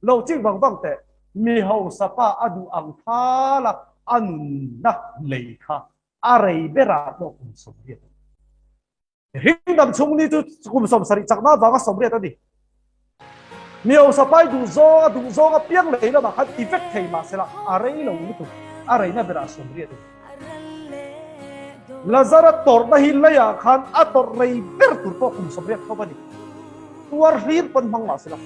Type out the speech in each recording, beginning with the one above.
lo ching bang te mi ho sapa adu ang thala anun na leikha arei bera to kum somriat hingdam chung ni tu kum som sari chakna wanga somriat ani mi ho sapa du zo a piang lei la ma khat effect thei ma sela arei lo ni tu arei na bera somriat lazara tor na hilaya khan ator rei ber tur to kum somriat ko bani tuar rir pan mang ma sela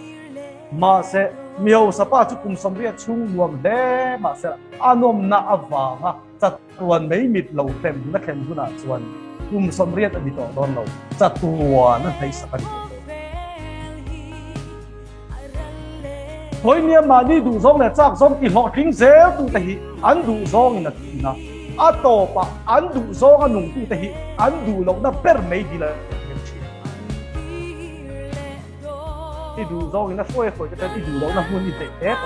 ma se miao sapa chu kum somria chung nuam le ma se anom na awanga chatuan mei mit lo tem na khem huna chuan kum somria ani to don lo chatuan na thei sakani hoi nia mani du zong le chak zong ti ho thing zel tu te hi an du zong na tina ato pa an du zong anung tu te hi an du lo na ber mei di la đi đủ rồi nó phơi phơi cho đi đủ rồi nó muốn đi tết tết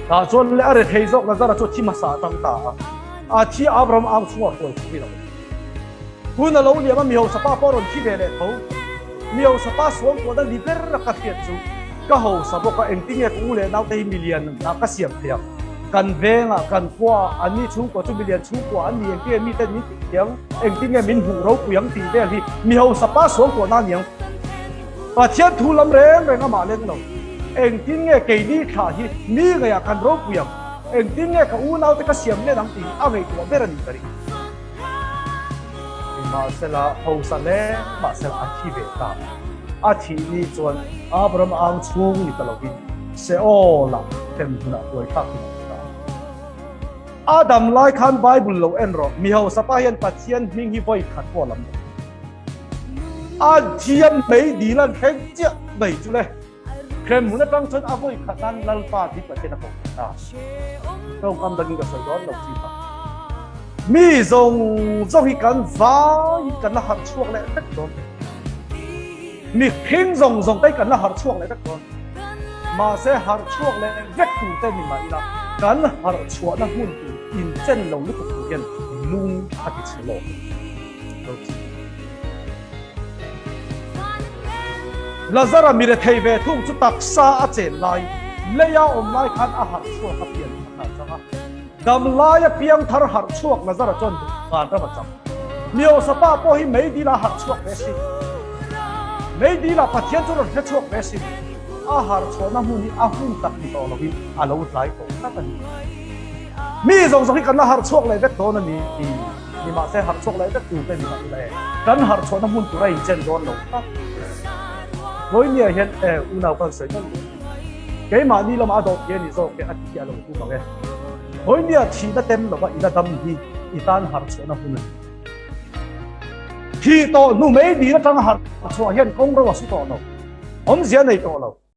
rồi cho nên là thấy rồi là ra cho chi mà sa tăng ta chi Abraham am xuống rồi đi rồiคุณน่ะเราเนี่ยมันมีหัวสปาปอรอนที่เดเลยเขามีหัวสปาสวงตัวนั้นลิเบอร์กัดเสียจูก็หัวสปาก็เอ็งติ้งเนี่ยกูเลยน่าได้มิลเลียนน่าก็เสียบเทียบกันเวงอ่ะกันกว่าอันนี้ชูกว่าจุมิลเลียนชูกว่าอันนี้เอ็งมีแต่นี้เสียงเอ็งติ้งเนี่ยมินหูเราเปลี่ยนตีได้ที่มีหัวสปาสวงตัวนั้นยังประเทศทุลำเรงเรื่องมาเล่นเราเอ็งติ้งเนี่ยเกย์นี่ขาที่นี่ก็อยากกันเราเปลี่ยนเอ็งติ้งเนี่ยกับอูน่าแต่ก็เสียงเนี่ยทั้งตีเอาไงตัวเบรนี่กันมาเสละเอาสะเล่มาเสละอาชีพเบต้าอาชีพนี้จวนอับรามอังชูนี่ตลอดเสียโอละเต็มทุนตัวทักที่นั่นอาดัมไล่ขันไบเบิลเราเอ็นรอมีเขาสปายนปัจเจียนมิ่งฮิบอยขัดพ่อลำอาเจียนไม่ดีลันแข็งเจ้าไม่จุเลยเข้มหุ่นตั้งชนอาบอยขัดนั้นลัลฟาที่ประเทศนั้นต้องกำลังกับสยอนเราจีบมีทรงฮิกันฟ้าฮิกันละหัดช่วงเลยตักตอนมีพิงทรงได้กันละหัดช่วงเลยตักตอนมาเสียหัดช่วงเลยเวกตูเต้นมาอีละกันหัดช่วงนั้นหุ่นอินเจนลงลึกตัวเย็นลุงฮัติชิโลลาซารามีเรทเฮเวทุ่งจุดตักซาอาเจนไลเลียอมไลคันอาหารช่วงกับเปลี่ยนขนาดจังดำลายเพียงทาร์หัดช่วงลาซาราจนงานระเบิดจังมีโอสปาโปฮิไม่ดีละหัดช่วงเวสิไม่ดีละปัจเจียนจุดเรื่องช่วงเวสิอาหารช่วงน้ำมันนี่อาหุ่นตักที่ต่อเราวิอาลูดไลโต้นั่นเป็นมีทรงที่กันละหัดช่วงเลยเวกโตนั่นนี่มาเสียหัดช่วงเลยเวกตูเป็นมาเลยกันหัดช่วงน้ำมันตัวไรเจนโดนเราโดยเนี่ยเห็นอุณหภูมิสูงนั่นเกี่ยมานี่เรามาดูเกี่ยนี่โซ่เกี่ยอัดเกี่ยเราดูตรงนี้โดยเนี่ยที่นั่นเต็มเราว่าอีนั่นทำดีอีตานหัดช่วงน้ำมันที่โตนู่นไม่ดีแล้วทั้งหัดช่วงเห็นคงเราว่าสุดโตเราผมเสียในโตเรา